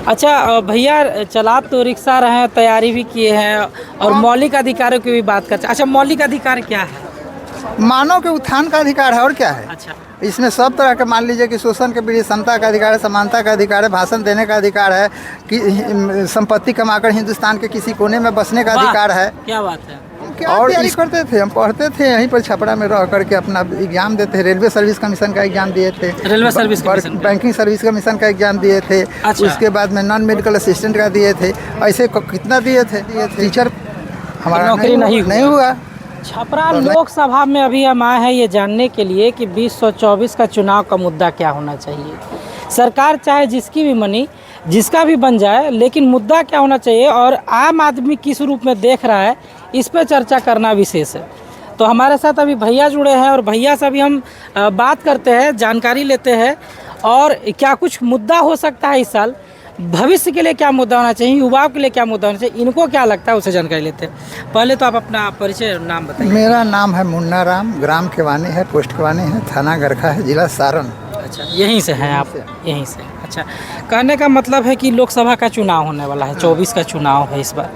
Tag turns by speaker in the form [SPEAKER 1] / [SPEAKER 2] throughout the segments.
[SPEAKER 1] अच्छा भैया, चला तो रिक्शा रहे हैं, तैयारी भी किए हैं और मौलिक अधिकारों की भी बात करते हैं। अच्छा, मौलिक अधिकार क्या है?
[SPEAKER 2] मानव के उत्थान का अधिकार है और क्या है।
[SPEAKER 1] अच्छा,
[SPEAKER 2] इसमें सब तरह के, मान लीजिए कि शोषण के विरुद्ध समता का अधिकार है, समानता का अधिकार है, भाषण देने का अधिकार है, कि संपत्ति कमाकर हिंदुस्तान के किसी कोने में बसने का
[SPEAKER 1] वाह,
[SPEAKER 2] अधिकार है।
[SPEAKER 1] क्या बात है।
[SPEAKER 2] और तैयारी करते थे, हम पढ़ते थे यहीं पर छपरा में रह करके, अपना एग्जाम देते थे। रेलवे सर्विस कमीशन का एग्जाम दिए थे,
[SPEAKER 1] रेलवे सर्विस कमीशन का?
[SPEAKER 2] बैंकिंग सर्विस कमीशन का एग्जाम दिए थे।
[SPEAKER 1] अच्छा।
[SPEAKER 2] उसके बाद में नॉन मेडिकल असिस्टेंट का दिए थे। ऐसे कितना दिए थे। टीचर हमारा
[SPEAKER 1] नौकरी नहीं
[SPEAKER 2] हुआ।
[SPEAKER 1] छपरा लोकसभा में अभी हम आए हैं ये जानने के लिए कि 2024 का चुनाव का मुद्दा क्या होना चाहिए। सरकार चाहे जिसकी भी बनी, जिसका भी बन जाए, लेकिन मुद्दा क्या होना चाहिए और आम आदमी किस रूप में देख रहा है, इस पर चर्चा करना विशेष है। तो हमारे साथ अभी भैया जुड़े हैं और भैया से अभी हम बात करते हैं, जानकारी लेते हैं और क्या कुछ मुद्दा हो सकता है इस साल, भविष्य के लिए क्या मुद्दा होना चाहिए, युवाओं के लिए क्या मुद्दा होना चाहिए, इनको क्या लगता है, उसे जानकारी लेते हैं। पहले तो आप अपना परिचय, नाम बताइए।
[SPEAKER 2] मेरा नाम है मुन्ना राम, ग्राम केवानी है, पोस्ट केवानी है, थाना गरखा है, जिला सारण।
[SPEAKER 1] अच्छा, यहीं से हैं आप? यहीं से। अच्छा, कहने का मतलब है कि लोकसभा का चुनाव होने वाला है, 24 का चुनाव है इस बार।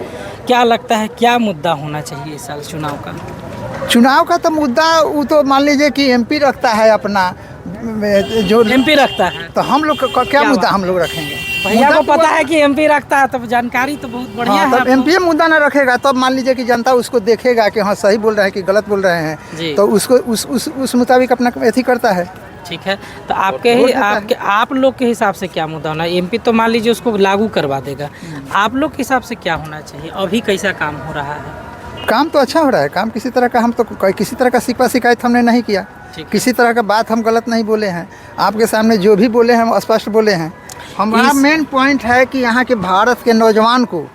[SPEAKER 1] क्या लगता है क्या मुद्दा होना चाहिए इस साल चुनाव का?
[SPEAKER 2] चुनाव का तो मुद्दा वो तो मान लीजिए कि एमपी रखता है अपना, जो
[SPEAKER 1] एमपी रखता है,
[SPEAKER 2] तो हम लोग का क्या मुद्दा हम लोग रखेंगे?
[SPEAKER 1] भैया को पता है कि एमपी रखता है, तो जानकारी तो बहुत बढ़िया है।
[SPEAKER 2] तब एमपी मुद्दा ना रखेगा तब मान लीजिए कि जनता उसको देखेगा कि हाँ सही बोल रहे हैं कि गलत बोल रहे हैं, तो उसको उस मुताबिक अपना एथी करता है।
[SPEAKER 1] ठीक है, तो आप लोग के हिसाब से क्या मुद्दा होना? एमपी तो मान लीजिए उसको लागू करवा देगा, आप लोग के हिसाब से क्या होना चाहिए? अभी कैसा काम हो रहा है?
[SPEAKER 2] काम तो अच्छा हो रहा है। काम किसी तरह का, हम तो किसी तरह का शिकवा शिकायत हमने नहीं किया, किसी तरह का बात हम गलत नहीं बोले हैं। आपके सामने जो भी बोले हैं हम स्पष्ट बोले हैं। हमारा मेन पॉइंट है कि यहाँ के भारत के नौजवान को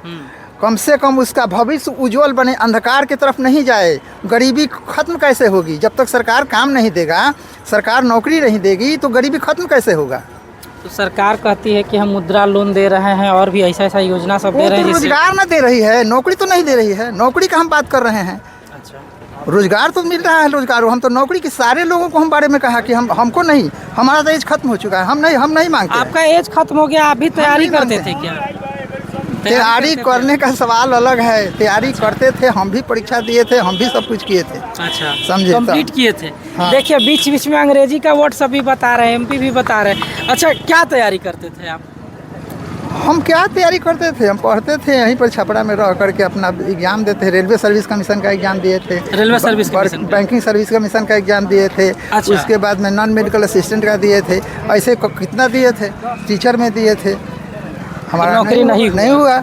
[SPEAKER 2] कम से कम उसका भविष्य उज्जवल बने, अंधकार की तरफ नहीं जाए। गरीबी खत्म कैसे होगी? जब तक सरकार काम नहीं देगा, सरकार नौकरी नहीं देगी, तो गरीबी खत्म कैसे होगा?
[SPEAKER 1] तो सरकार कहती है कि हम मुद्रा लोन दे रहे हैं और भी ऐसा योजना सब दे रहे हैं।
[SPEAKER 2] रोजगार ना दे रही है, नौकरी तो नहीं दे रही है। नौकरी का हम बात कर रहे हैं।
[SPEAKER 1] अच्छा,
[SPEAKER 2] रोजगार तो मिल रहा है, रोजगार। हम तो नौकरी के सारे लोगों को हम बारे में कहा कि हमको नहीं, हमारा तो एज खत्म हो चुका है, हम नहीं मांगते।
[SPEAKER 1] आपका एज खत्म हो गया, आप भी तैयारी करते थे क्या?
[SPEAKER 2] तैयारी करने का सवाल अलग है। तैयारी करते थे, हम भी परीक्षा दिए थे, हम भी सब कुछ किए थे।
[SPEAKER 1] अच्छा,
[SPEAKER 2] समझे?
[SPEAKER 1] कंप्लीट किए थे।
[SPEAKER 2] हाँ।
[SPEAKER 1] देखिए, बीच बीच में अंग्रेजी का वर्ड सभी बता रहे हैं, एमपी भी बता रहे हैं। अच्छा, क्या तैयारी करते थे आप?
[SPEAKER 2] हम क्या तैयारी करते थे? हम पढ़ते थे यहीं पर छपरा में रह करके, अपना एग्जाम देते थे। रेलवे सर्विस कमीशन का एग्जाम दिए थे,
[SPEAKER 1] railway service commission,
[SPEAKER 2] banking service commission का एग्जाम दिए थे।
[SPEAKER 1] अच्छा।
[SPEAKER 2] उसके बाद में नॉन मेडिकल असिस्टेंट का दिए थे। ऐसे कितना दिए थे, टीचर में दिए थे। हमारा
[SPEAKER 1] नौकरी नहीं
[SPEAKER 2] हुआ।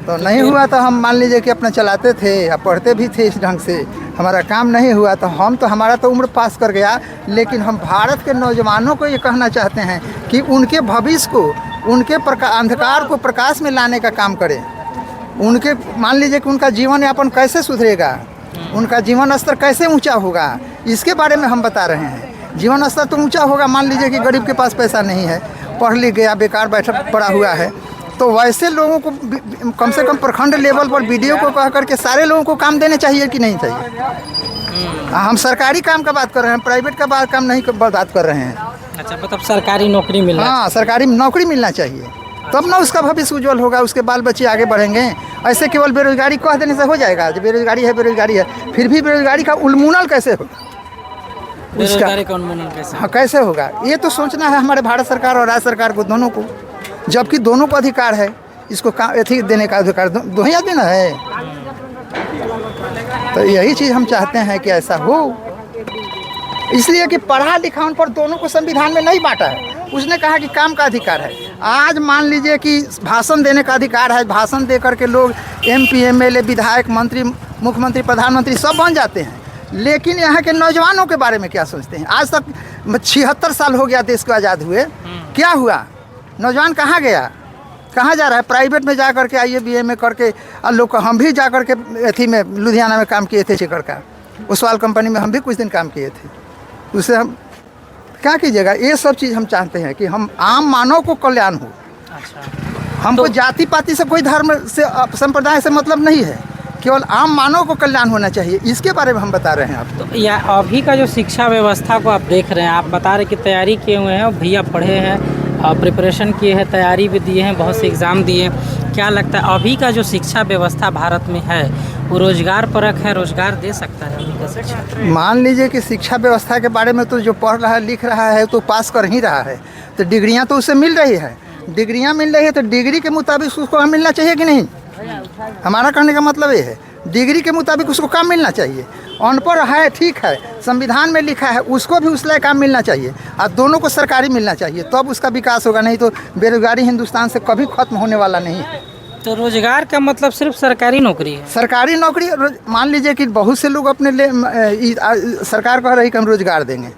[SPEAKER 2] तो नहीं हुआ तो हम मान लीजिए कि अपना चलाते थे या पढ़ते भी थे इस ढंग से। हमारा काम नहीं हुआ तो हमारा तो उम्र पास कर गया। लेकिन हम भारत के नौजवानों को ये कहना चाहते हैं कि उनके भविष्य को, उनके अंधकार को प्रकाश में लाने का काम करें। उनके मान लीजिए कि उनका जीवन यापन कैसे सुधरेगा, उनका जीवन स्तर कैसे ऊंचा होगा, इसके बारे में हम बता रहे हैं। जीवन स्तर तो ऊंचा होगा। मान लीजिए कि गरीब के पास पैसा नहीं है, पढ़ लिख गया, बेकार बैठा पड़ा हुआ है, तो वैसे लोगों को कम से कम प्रखंड लेवल पर बीडीओ को कह करके सारे लोगों को काम देने चाहिए कि नहीं चाहिए? हम सरकारी काम का बात कर रहे हैं, प्राइवेट का काम नहीं बात कर रहे हैं।
[SPEAKER 1] अच्छा, मतलब सरकारी नौकरी मिलना?
[SPEAKER 2] हाँ, सरकारी नौकरी मिलना चाहिए, तब ना उसका भविष्य उज्जवल होगा, उसके बाल बच्चे आगे बढ़ेंगे। ऐसे केवल बेरोजगारी कह देने से हो जाएगा? जो बेरोजगारी है, फिर भी बेरोजगारी का उन्मूलन कैसे होगा?
[SPEAKER 1] बेरोजगारी का उन्मूलन कैसे?
[SPEAKER 2] हाँ, कैसे होगा? ये तो सोचना है हमारे भारत सरकार और राज्य सरकार को, दोनों को। जबकि दोनों को अधिकार है, इसको एथी देने का अधिकार दो ही आदमी ना है। तो यही चीज़ हम चाहते हैं कि ऐसा हो, इसलिए कि पढ़ा लिखा उन पर दोनों को संविधान में नहीं बांटा है। उसने कहा कि काम का अधिकार है। आज मान लीजिए कि भाषण देने का अधिकार है, भाषण दे करके लोग एमपी एमएलए विधायक मंत्री मुख्यमंत्री प्रधानमंत्री सब बन जाते हैं। लेकिन यहाँ के नौजवानों के बारे में क्या सोचते हैं? आज तक 76 साल हो गया देश को आज़ाद हुए, क्या हुआ? नौजवान कहाँ गया, कहाँ जा रहा है? प्राइवेट में जा करके आइए BA करके लोग। हम भी जा करके एथी में लुधियाना में काम किए थे, चेकर का ओसवाल कंपनी में हम भी कुछ दिन काम किए थे। उससे हम क्या कीजिएगा? ये सब चीज़ हम चाहते हैं कि हम आम मानव को कल्याण हो।
[SPEAKER 1] अच्छा,
[SPEAKER 2] हमको जाति पाति से, कोई धर्म से, संप्रदाय से मतलब नहीं है, केवल आम मानव को कल्याण होना चाहिए। इसके बारे में हम बता रहे हैं आपको।
[SPEAKER 1] तो या अभी का जो शिक्षा व्यवस्था को आप देख रहे हैं, आप बता रहे कि तैयारी किए हुए हैं, भैया पढ़े हैं, प्रिपरेशन किए हैं, तैयारी भी दिए हैं, बहुत से एग्ज़ाम दिए हैं। क्या लगता है अभी का जो शिक्षा व्यवस्था भारत में है वो रोजगार परक है, रोजगार दे सकता है अभी का शिक्षा?
[SPEAKER 2] मान लीजिए कि शिक्षा व्यवस्था के बारे में तो जो पढ़ रहा है लिख रहा है तो पास कर ही रहा है, तो डिग्रियां तो उसे मिल रही है। डिग्रियां मिल रही है तो डिग्री के मुताबिक उसको मिलना चाहिए कि नहीं? हमारा कहने का मतलब ये है, डिग्री के मुताबिक उसको काम मिलना चाहिए। अनपढ़ है ठीक है, संविधान में लिखा है उसको भी उस लायक काम मिलना चाहिए और दोनों को सरकारी मिलना चाहिए, तब उसका विकास होगा। नहीं तो बेरोजगारी हिंदुस्तान से कभी खत्म होने वाला नहीं है।
[SPEAKER 1] तो रोजगार का मतलब सिर्फ सरकारी नौकरी है?
[SPEAKER 2] सरकारी नौकरी मान लीजिए कि बहुत से लोग अपने सरकार कह रही कि हम रोजगार देंगे,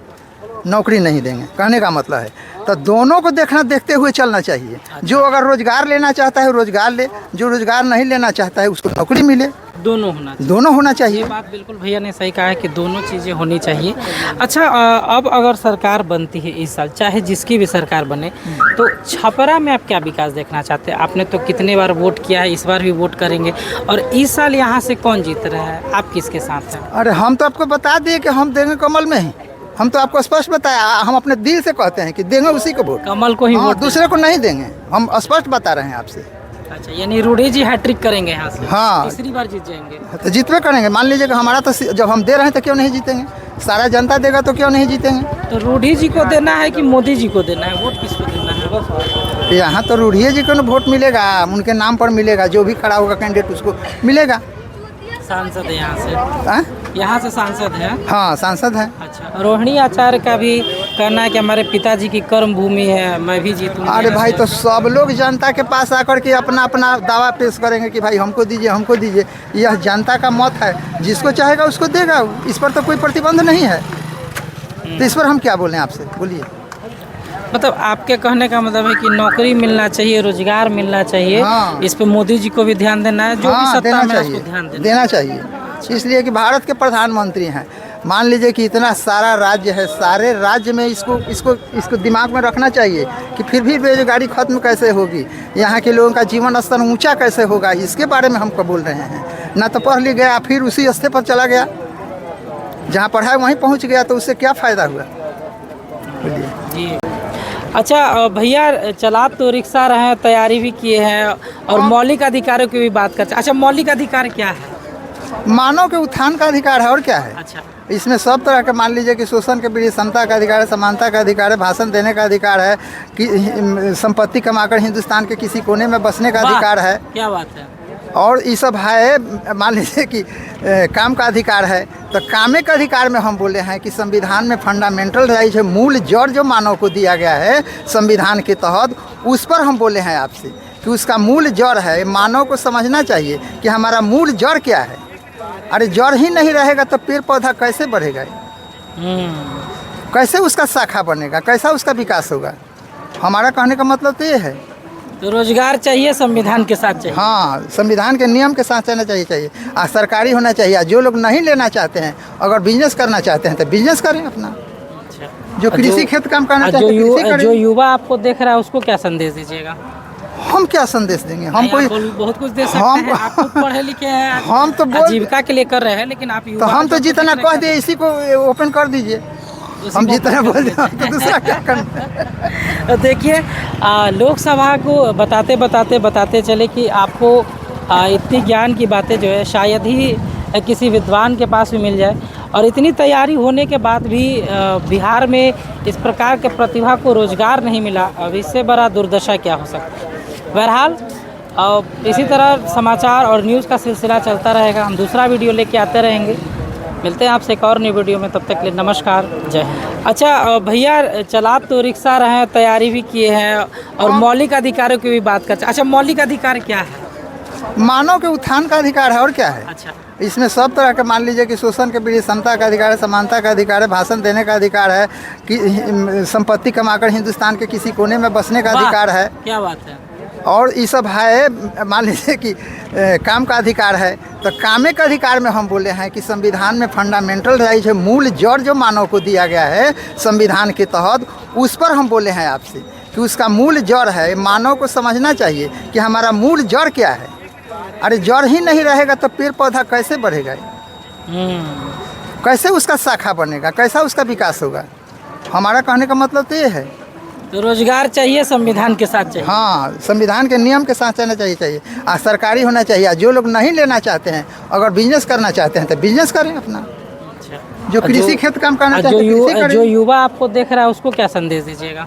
[SPEAKER 2] नौकरी नहीं देंगे, कहने का मतलब है तो दोनों को देखते हुए चलना चाहिए। जो अगर रोजगार लेना चाहता है रोजगार ले, जो रोजगार नहीं लेना चाहता है उसको नौकरी मिले। दोनों होना चाहिए।
[SPEAKER 1] ये बात बिल्कुल भैया ने सही कहा है कि दोनों चीज़ें होनी चाहिए। अच्छा, अब अगर सरकार बनती है इस साल, चाहे जिसकी भी सरकार बने, तो छपरा में आप क्या विकास देखना चाहते हैं? आपने तो कितने बार वोट किया है, इस बार भी वोट करेंगे, और इस साल यहाँ से कौन जीत रहा है, आप किसके साथ हैं?
[SPEAKER 2] अरे हम तो आपको बता दिए कि हम देंगे कमल में ही। हम तो आपको स्पष्ट बताया, हम अपने दिल से कहते हैं कि देंगे उसी को वोट,
[SPEAKER 1] कमल को ही वोट,
[SPEAKER 2] दूसरे को नहीं देंगे। हम स्पष्ट बता रहे हैं आपसे।
[SPEAKER 1] अच्छा, यानी रूडी जी हैट्रिक करेंगे यहाँ से?
[SPEAKER 2] हाँ,
[SPEAKER 1] तीसरी बार जीत जाएंगे
[SPEAKER 2] तो जीतवे करेंगे। मान लीजिए कि हमारा तो जब हम दे रहे हैं तो क्यों नहीं जीतेंगे? सारा जनता देगा तो क्यों नहीं जीतेंगे?
[SPEAKER 1] तो रूडी जी को देना है कि मोदी जी को देना है? वोट किसको देना है?
[SPEAKER 2] यहाँ तो रूढ़िया जी को वोट मिलेगा, उनके नाम पर मिलेगा, जो भी खड़ा होगा कैंडिडेट उसको मिलेगा।
[SPEAKER 1] सांसद है यहाँ से? यहाँ से सांसद है?
[SPEAKER 2] हाँ, सांसद है।
[SPEAKER 1] अच्छा, रोहिणी आचार्य का भी कहना है कि हमारे पिताजी की कर्म भूमि है, मैं भी जीतूंगा।
[SPEAKER 2] अरे भाई, तो सब लोग जनता के पास आकर के अपना अपना दावा पेश करेंगे कि भाई हमको दीजिए, हमको दीजिए। यह जनता का मत है, जिसको चाहेगा उसको देगा। इस पर तो कोई प्रतिबंध नहीं है, तो इस पर हम क्या बोलें आपसे, बोलिए।
[SPEAKER 1] मतलब आपके कहने का मतलब है कि नौकरी मिलना चाहिए, रोजगार मिलना चाहिए।
[SPEAKER 2] हाँ।
[SPEAKER 1] इस पे मोदी जी को भी ध्यान देना है, जो भी सत्ता में है उसको ध्यान
[SPEAKER 2] देना चाहिए। इसलिए कि भारत के प्रधानमंत्री हैं। मान लीजिए कि इतना सारा राज्य है, सारे राज्य में इसको दिमाग में रखना चाहिए कि फिर भी बेरोजगारी खत्म कैसे होगी, यहाँ के लोगों का जीवन स्तर ऊंचा कैसे होगा, इसके बारे में हमको बोल रहे हैं। ना तो पढ़ लिख गया फिर उसी स्तर पर चला गया, जहाँ पढ़ा वहीं पहुँच गया, तो उससे क्या फ़ायदा हुआ? बोलिए
[SPEAKER 1] जी। अच्छा भैया, चला तो रिक्शा रहे हैं, तैयारी भी किए हैं, और मौलिक अधिकारों की भी बात करते हैं। अच्छा, मौलिक अधिकार क्या है?
[SPEAKER 2] मानव के उत्थान का अधिकार है, और क्या है?
[SPEAKER 1] अच्छा,
[SPEAKER 2] इसमें सब तरह के, मान लीजिए कि शोषण के विरुद्ध समता का अधिकार है, समानता का अधिकार है, भाषण देने का अधिकार है, कि संपत्ति कमाकर हिंदुस्तान के किसी कोने में बसने का अधिकार है।
[SPEAKER 1] क्या बात है।
[SPEAKER 2] और ये सब है। मान लीजिए कि काम का अधिकार है, तो कामे के अधिकार में हम बोले हैं कि संविधान में फंडामेंटल राइट है, मूल जड़ जो मानव को दिया गया है संविधान के तहत, उस पर हम बोले हैं आपसे कि उसका मूल जड़ है। मानव को समझना चाहिए कि हमारा मूल जड़ क्या है। अरे जड़ ही नहीं रहेगा तो पेड़ पौधा कैसे बढ़ेगा? कैसे उसका शाखा बनेगा? कैसा उसका विकास होगा? हमारा कहने का मतलब तो ये है।
[SPEAKER 1] तो रोजगार चाहिए, संविधान के साथ चाहिए।
[SPEAKER 2] हाँ, संविधान के नियम के साथ चलना चाहिए और सरकारी होना चाहिए। जो लोग नहीं लेना चाहते हैं, अगर बिजनेस करना चाहते हैं तो बिजनेस करें अपना।
[SPEAKER 1] अच्छा,
[SPEAKER 2] जो कृषि क्षेत्र काम करना चाहते हैं कृषि करें।
[SPEAKER 1] जो युवा आपको देख रहा है उसको क्या संदेश दीजिएगा?
[SPEAKER 2] हम क्या संदेश देंगे? हम कोई
[SPEAKER 1] बहुत कुछ दे सकते हैं। आप खुद पढ़े लिखे हैं,
[SPEAKER 2] हम तो
[SPEAKER 1] आजीविका के लिए कर रहे हैं, लेकिन आप
[SPEAKER 2] तो हम तो जितना कह दिए इसी को ओपन कर दीजिए। हम जितना बोल दें तो दूसरा क्या करना?
[SPEAKER 1] देखिए, लोकसभा को बताते चले कि आपको इतनी ज्ञान की बातें जो है शायद ही किसी विद्वान के पास भी मिल जाए, और इतनी तैयारी होने के बाद भी बिहार में इस प्रकार के प्रतिभा को रोजगार नहीं मिला। अब इससे बड़ा दुर्दशा क्या हो सकता है? बहरहाल इसी तरह समाचार और न्यूज़ का सिलसिला चलता रहेगा। हम दूसरा वीडियो लेके आते रहेंगे। मिलते हैं आपसे एक और नई वीडियो में, तब तक के लिए नमस्कार, जय हिंद। अच्छा भैया, चला तो रिक्शा रहे हैं, तैयारी भी किए हैं, और मौलिक अधिकारों की भी बात करते हैं। अच्छा, मौलिक अधिकार क्या है?
[SPEAKER 2] मानव के उत्थान का अधिकार है, और क्या है?
[SPEAKER 1] अच्छा,
[SPEAKER 2] इसमें सब तरह के, मान लीजिए कि शोषण के विरुद्ध समता का अधिकार है, समानता का अधिकार है, भाषण देने का अधिकार है, कि संपत्ति कमाकर हिंदुस्तान के किसी कोने में बसने का अधिकार है।
[SPEAKER 1] क्या बात है।
[SPEAKER 2] और ये सब है। मान लीजिए कि काम का अधिकार है, तो कामे के अधिकार में हम बोले हैं कि संविधान में फंडामेंटल राइट है, मूल जड़ जो मानव को दिया गया है संविधान के तहत, उस पर हम बोले हैं आपसे कि उसका मूल जड़ है। मानव को समझना चाहिए कि हमारा मूल जड़ क्या है। अरे जड़ ही नहीं रहेगा तो पेड़ पौधा कैसे बढ़ेगा? कैसे उसका शाखा बनेगा? कैसा उसका विकास होगा? हमारा कहने का मतलब तो ये है।
[SPEAKER 1] तो रोजगार चाहिए, संविधान के साथ चाहिए।
[SPEAKER 2] हाँ, संविधान के नियम के साथ चलना चाहिए और सरकारी होना चाहिए। जो लोग नहीं लेना चाहते हैं, अगर बिजनेस करना चाहते हैं तो बिजनेस करें अपना।
[SPEAKER 1] अच्छा।
[SPEAKER 2] जो कृषि क्षेत्र काम करना चाहते हैं कृषि करें।
[SPEAKER 1] जो युवा आपको देख रहा है उसको क्या संदेश दीजिएगा?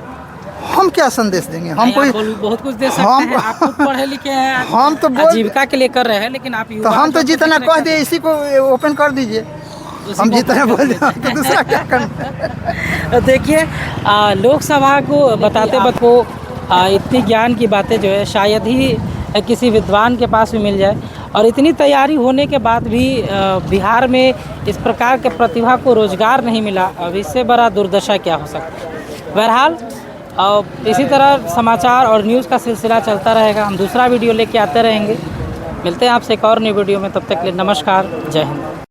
[SPEAKER 2] हम क्या संदेश देंगे? हम कोई
[SPEAKER 1] बहुत कुछ दे सकते हैं, आप खुद पढ़े लिखे हैं,
[SPEAKER 2] हम तो
[SPEAKER 1] आजीविका के लिए कर रहे हैं, लेकिन आप
[SPEAKER 2] तो हम तो जितना कह दिए इसी को ओपन कर दीजिए। हम जितना बोल दें तो दूसरा क्या करना।
[SPEAKER 1] देखिए, लोकसभा को बताते वक्त को इतनी ज्ञान की बातें जो है शायद ही किसी विद्वान के पास भी मिल जाए, और इतनी तैयारी होने के बाद भी बिहार में इस प्रकार के प्रतिभा को रोजगार नहीं मिला। अब इससे बड़ा दुर्दशा क्या हो सकता है। बहरहाल इसी तरह समाचार और न्यूज़ का सिलसिला चलता रहेगा। हम दूसरा वीडियो लेके आते रहेंगे। मिलते हैं आपसे एक और नई वीडियो में, तब तक के लिए नमस्कार, जय हिंद।